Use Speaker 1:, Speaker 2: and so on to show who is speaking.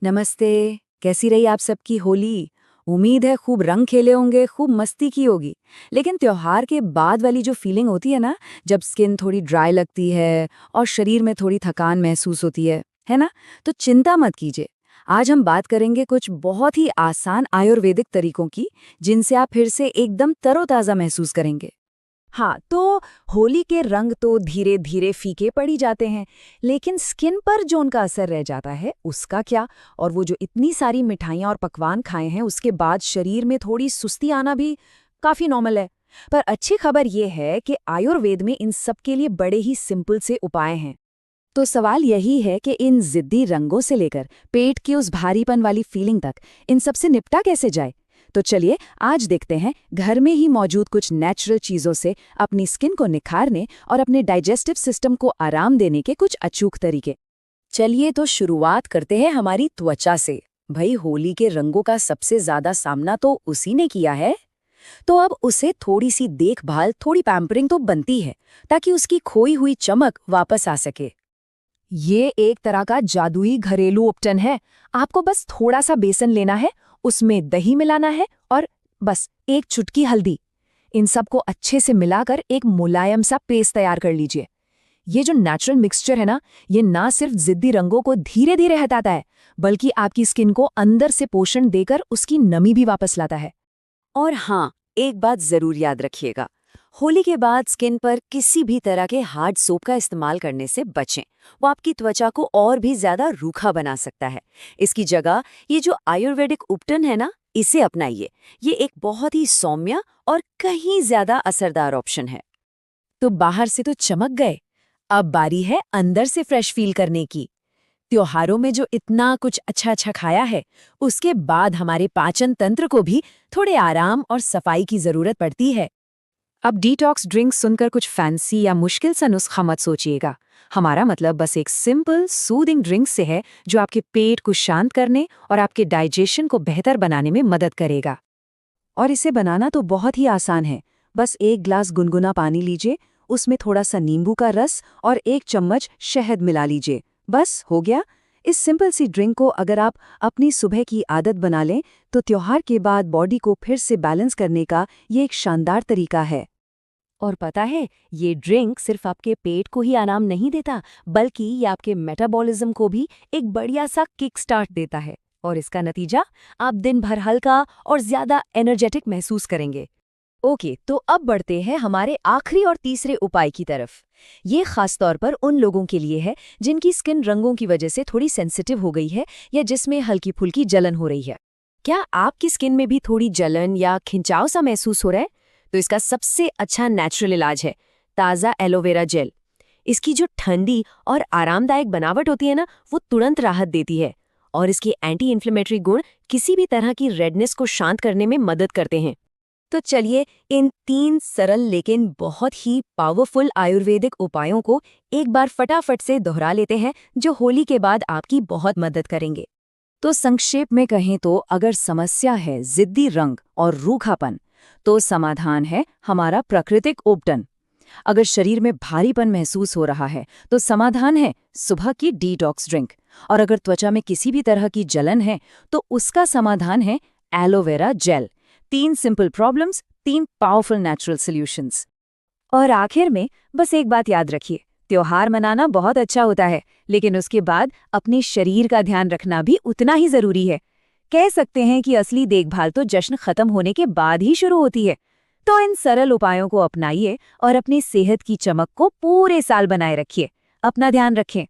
Speaker 1: नमस्ते। कैसी रही आप सबकी होली? उम्मीद है खूब रंग खेले होंगे, खूब मस्ती की होगी। लेकिन त्योहार के बाद वाली जो फीलिंग होती है ना, जब स्किन थोड़ी ड्राई लगती है और शरीर में थोड़ी थकान महसूस होती है ना? तो चिंता मत कीजिए। आज हम बात करेंगे कुछ बहुत ही आसान आयुर्वेदिक तरीकों की, जिनसे आप फिर से एकदम तरोताज़ा महसूस करेंगे।
Speaker 2: हाँ, तो होली के रंग तो धीरे धीरे फीके पड़ ही जाते हैं, लेकिन स्किन पर जो उनका असर रह जाता है उसका क्या। और वो जो इतनी सारी मिठाइयाँ और पकवान खाए हैं उसके बाद शरीर में थोड़ी सुस्ती आना भी काफी नॉर्मल है। पर अच्छी खबर ये है कि आयुर्वेद में इन सब के लिए बड़े ही सिंपल से उपाय हैं।
Speaker 1: तो सवाल यही है कि इन जिद्दी रंगों से लेकर पेट की उस भारीपन वाली फीलिंग तक इन सब से निपटा कैसे जाए। तो चलिए आज देखते हैं घर में ही मौजूद कुछ नेचुरल चीज़ों से अपनी स्किन को निखारने और अपने डाइजेस्टिव सिस्टम को आराम देने के कुछ अचूक तरीके। चलिए तो शुरुआत करते हैं हमारी त्वचा से। भाई होली के रंगों का सबसे ज्यादा सामना तो उसी ने किया है। तो अब उसे थोड़ी सी देखभाल, थोड़ी पैम्परिंग तो बनती है, ताकि उसकी खोई हुई चमक वापस आ सके।
Speaker 2: ये एक तरह का जादुई घरेलू उपटन है। आपको बस थोड़ा सा बेसन लेना है, उसमें दही मिलाना है और बस एक चुटकी हल्दी। इन सबको अच्छे से मिलाकर एक मुलायम सा पेस्ट तैयार कर लीजिए। ये जो नेचुरल मिक्सचर है ना, ये ना सिर्फ जिद्दी रंगों को धीरे धीरे हटाता है, बल्कि आपकी स्किन को अंदर से पोषण देकर उसकी नमी भी वापस लाता है।
Speaker 1: और हाँ, एक बात जरूर याद रखिएगा, होली के बाद स्किन पर किसी भी तरह के हार्ड सोप का इस्तेमाल करने से बचें। वो आपकी त्वचा को और भी ज्यादा रूखा बना सकता है। इसकी जगह ये जो आयुर्वेदिक उपटन है ना, इसे अपनाइए। ये एक बहुत ही सौम्य और कहीं ज्यादा असरदार ऑप्शन है।
Speaker 2: तो बाहर से तो चमक गए, अब बारी है अंदर से फ्रेश फील करने की। त्योहारों में जो इतना कुछ अच्छा अच्छा खाया है, उसके बाद हमारे पाचन तंत्र को भी थोड़े आराम और सफाई की जरूरत पड़ती है।
Speaker 1: अब डिटॉक्स ड्रिंक सुनकर कुछ फैंसी या मुश्किल सा नुस्खा मत सोचिएगा। हमारा मतलब बस एक सिंपल सूदिंग ड्रिंक से है, जो आपके पेट को शांत करने और आपके डाइजेशन को बेहतर बनाने में मदद करेगा। और इसे बनाना तो बहुत ही आसान है। बस एक ग्लास गुनगुना पानी लीजिए, उसमें थोड़ा सा नींबू का रस और एक चम्मच शहद मिला लीजिए। बस हो गया। इस सिंपल सी ड्रिंक को अगर आप अपनी सुबह की आदत बना लें, तो त्योहार के बाद बॉडी को फिर से बैलेंस करने का ये एक शानदार तरीका है। और पता है, ये ड्रिंक सिर्फ आपके पेट को ही आराम नहीं देता, बल्कि ये आपके मेटाबॉलिज्म को भी एक बढ़िया सा किक स्टार्ट देता है। और इसका नतीजा, आप दिन भर हल्का और ज्यादा एनर्जेटिक महसूस करेंगे। ओके, तो अब बढ़ते हैं हमारे आखिरी और तीसरे उपाय की तरफ। ये खास तौर पर उन लोगों के लिए है जिनकी स्किन रंगों की वजह से थोड़ी सेंसिटिव हो गई है, या जिसमें हल्की फुल्की जलन हो रही है। क्या आपकी स्किन में भी थोड़ी जलन या खिंचाव सा महसूस हो रहा है? तो इसका सबसे अच्छा नेचुरल इलाज है ताज़ा एलोवेरा जेल। इसकी जो ठंडी और आरामदायक बनावट होती है ना, वो तुरंत राहत देती है। और इसके एंटी इन्फ्लेमेटरी गुण किसी भी तरह की रेडनेस को शांत करने में मदद करते हैं। तो चलिए इन 3 सरल लेकिन बहुत ही पावरफुल आयुर्वेदिक उपायों को एक बार फटाफट से दोहरा लेते हैं, जो होली के बाद आपकी बहुत मदद करेंगे। तो संक्षेप में कहें तो अगर समस्या है जिद्दी रंग और रूखापन, तो समाधान है हमारा प्राकृतिक उपटन। अगर शरीर में भारीपन महसूस हो रहा है, तो समाधान है सुबह की डिटॉक्स ड्रिंक। और अगर त्वचा में किसी भी तरह की जलन है, तो उसका समाधान है aloe vera gel. 3 simple problems, 3 powerful natural solutions. और आखिर में बस एक बात याद रखिए, त्योहार मनाना बहुत अच्छा होता है, लेकिन उसके बाद अपने शरीर का ध्यान रखना भी उतना ही जरूरी है। कह सकते हैं कि असली देखभाल तो जश्न खत्म होने के बाद ही शुरू होती है। तो इन सरल उपायों को अपनाइए और अपनी सेहत की चमक को पूरे साल बनाए रखिए। अपना ध्यान रखें।